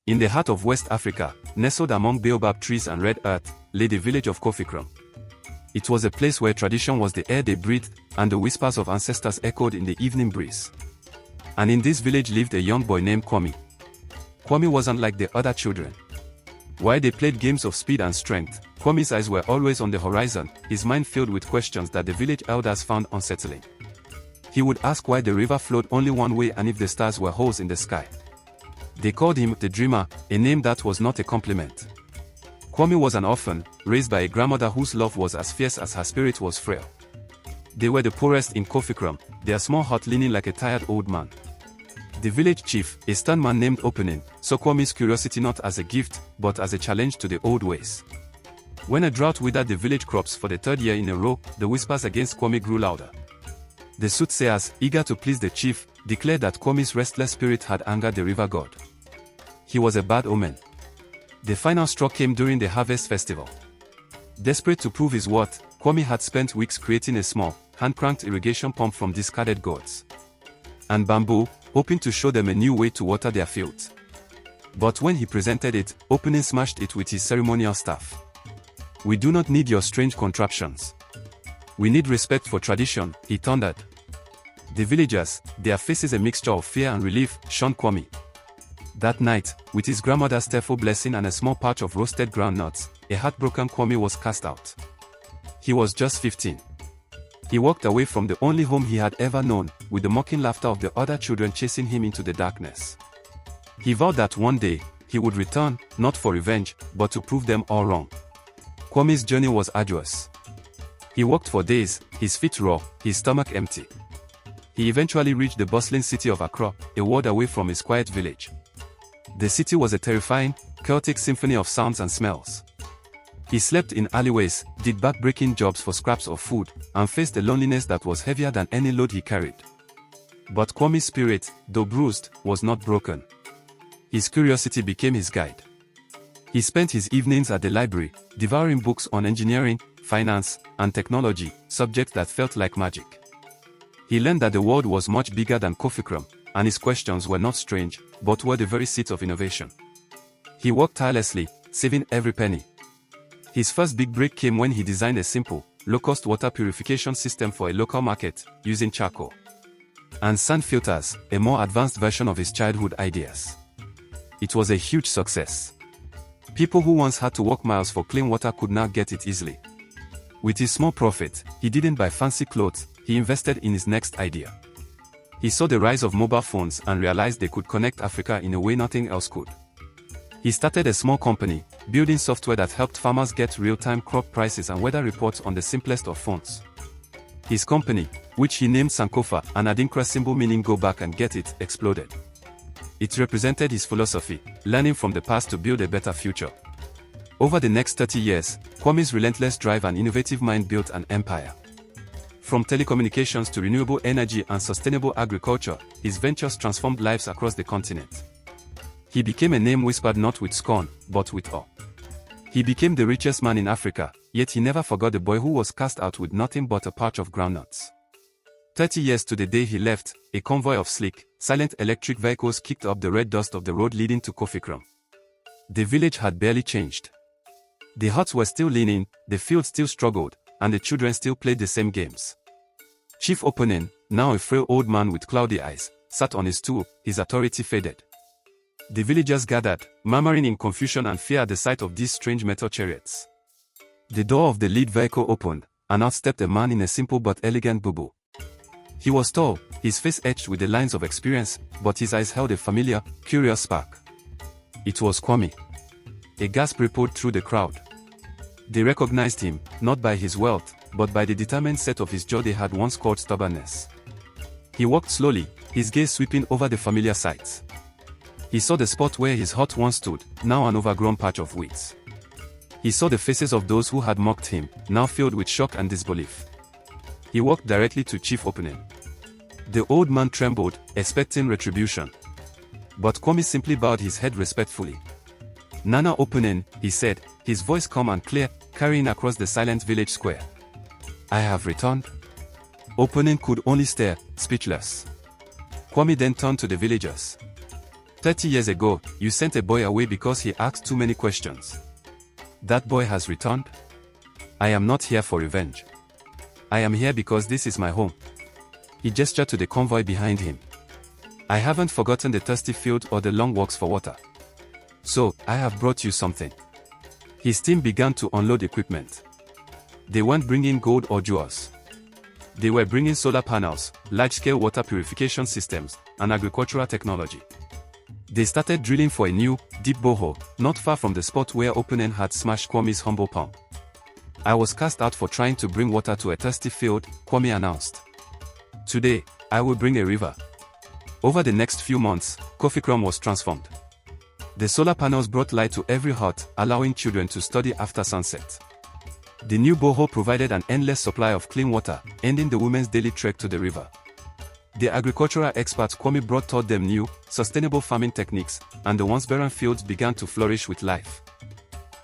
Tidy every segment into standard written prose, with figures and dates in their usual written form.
In the heart of West Africa, nestled among baobab trees and red earth, lay the village of Kofikrom. It was a place where tradition was the air they breathed, and the whispers of ancestors echoed in the evening breeze. And in this village lived a young boy named Kwame. Kwame wasn't like the other children. While they played games of speed and strength, Kwame's eyes were always on the horizon, his mind filled with questions that the village elders found unsettling. He would ask why the river flowed only one way and if the stars were holes in the sky. They called him the Dreamer, a name that was not a compliment. Kwame was an orphan, raised by a grandmother whose love was as fierce as her spirit was frail. They were the poorest in Kofikrom, their small hut leaning like a tired old man. The village chief, a stern man named Opening, saw Kwame's curiosity not as a gift, but as a challenge to the old ways. When a drought withered the village crops for the third year in a row, the whispers against Kwame grew louder. The soothsayers, eager to please the chief, declared that Kwame's restless spirit had angered the river god. He was a bad omen. The final straw came during the harvest festival. Desperate to prove his worth, Kwame had spent weeks creating a small, hand-cranked irrigation pump from discarded gourds and bamboo, hoping to show them a new way to water their fields. But when he presented it, Opening smashed it with his ceremonial staff. "We do not need your strange contraptions. We need respect for tradition," he thundered. The villagers, their faces a mixture of fear and relief, shunned Kwame. That night, with his grandmother's tearful blessing and a small patch of roasted groundnuts, a heartbroken Kwame was cast out. He was just 15. He walked away from the only home he had ever known, with the mocking laughter of the other children chasing him into the darkness. He vowed that one day, he would return, not for revenge, but to prove them all wrong. Kwame's journey was arduous. He walked for days, his feet raw, his stomach empty. He eventually reached the bustling city of Accra, a world away from his quiet village. The city was a terrifying, chaotic symphony of sounds and smells. He slept in alleyways, did back-breaking jobs for scraps of food, and faced a loneliness that was heavier than any load he carried. But Kwame's spirit, though bruised, was not broken. His curiosity became his guide. He spent his evenings at the library, devouring books on engineering, finance, and technology, subjects that felt like magic. He learned that the world was much bigger than Kofikrom, and his questions were not strange, but were the very seeds of innovation. He worked tirelessly, saving every penny. His first big break came when he designed a simple, low-cost water purification system for a local market, using charcoal and sand filters, a more advanced version of his childhood ideas. It was a huge success. People who once had to walk miles for clean water could now get it easily. With his small profit, he didn't buy fancy clothes, he invested in his next idea. He saw the rise of mobile phones and realized they could connect Africa in a way nothing else could. He started a small company, building software that helped farmers get real-time crop prices and weather reports on the simplest of phones. His company, which he named Sankofa, an Adinkra symbol meaning go back and get it, exploded. It represented his philosophy, learning from the past to build a better future. Over the next 30 years, Kwame's relentless drive and innovative mind built an empire. From telecommunications to renewable energy and sustainable agriculture, his ventures transformed lives across the continent. He became a name whispered not with scorn, but with awe. He became the richest man in Africa, yet he never forgot the boy who was cast out with nothing but a patch of groundnuts. 30 years to the day he left, a convoy of sleek, silent electric vehicles kicked up the red dust of the road leading to Kofikrom. The village had barely changed. The huts were still leaning, the fields still struggled, and the children still played the same games. Chief Opening, now a frail old man with cloudy eyes, sat on his stool, his authority faded. The villagers gathered, murmuring in confusion and fear at the sight of these strange metal chariots. The door of the lead vehicle opened, and out stepped a man in a simple but elegant bubu. He was tall, his face etched with the lines of experience, but his eyes held a familiar, curious spark. It was Kwame. A gasp rippled through the crowd. They recognized him, not by his wealth, but by the determined set of his jaw they had once called stubbornness. He walked slowly, his gaze sweeping over the familiar sights. He saw the spot where his hut once stood, now an overgrown patch of weeds. He saw the faces of those who had mocked him, now filled with shock and disbelief. He walked directly to Chief Opening. The old man trembled, expecting retribution. But Kwame simply bowed his head respectfully. "Nana Opening," he said, his voice calm and clear, carrying across the silent village square. "I have returned." Opening could only stare, speechless. Kwame then turned to the villagers. 30 years ago, you sent a boy away because he asked too many questions. That boy has returned? I am not here for revenge. I am here because this is my home. He gestured to the convoy behind him. I haven't forgotten the thirsty field or the long walks for water. So, I have brought you something. His team began to unload equipment. They weren't bringing gold or jewels. They were bringing solar panels, large-scale water purification systems, and agricultural technology. They started drilling for a new, deep borehole, not far from the spot where Opening had smashed Kwame's humble pump. I was cast out for trying to bring water to a thirsty field, Kwame announced. Today, I will bring a river. Over the next few months, Coffeecrum was transformed. The solar panels brought light to every hut, allowing children to study after sunset. The new borehole provided an endless supply of clean water, ending the women's daily trek to the river. The agricultural experts Kwame brought taught them new, sustainable farming techniques, and the once barren fields began to flourish with life.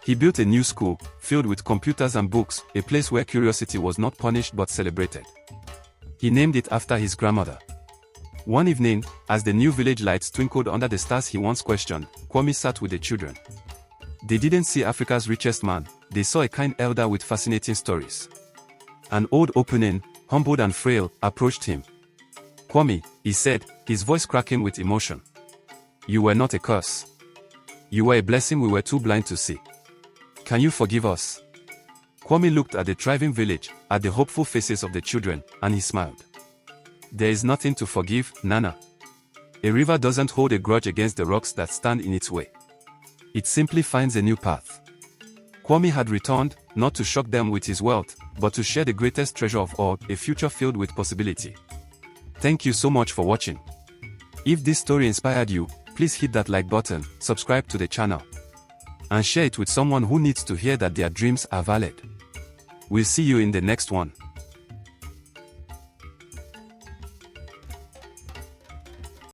He built a new school, filled with computers and books, a place where curiosity was not punished but celebrated. He named it after his grandmother. One evening, as the new village lights twinkled under the stars he once questioned, Kwame sat with the children. They didn't see Africa's richest man, they saw a kind elder with fascinating stories. An old Opening, humbled and frail, approached him. Kwame, he said, his voice cracking with emotion. You were not a curse. You were a blessing we were too blind to see. Can you forgive us? Kwame looked at the thriving village, at the hopeful faces of the children, and he smiled. There is nothing to forgive, Nana. A river doesn't hold a grudge against the rocks that stand in its way. It simply finds a new path. Kwame had returned, not to shock them with his wealth, but to share the greatest treasure of all, a future filled with possibility. Thank you so much for watching. If this story inspired you, please hit that like button, subscribe to the channel, and share it with someone who needs to hear that their dreams are valid. We'll see you in the next one.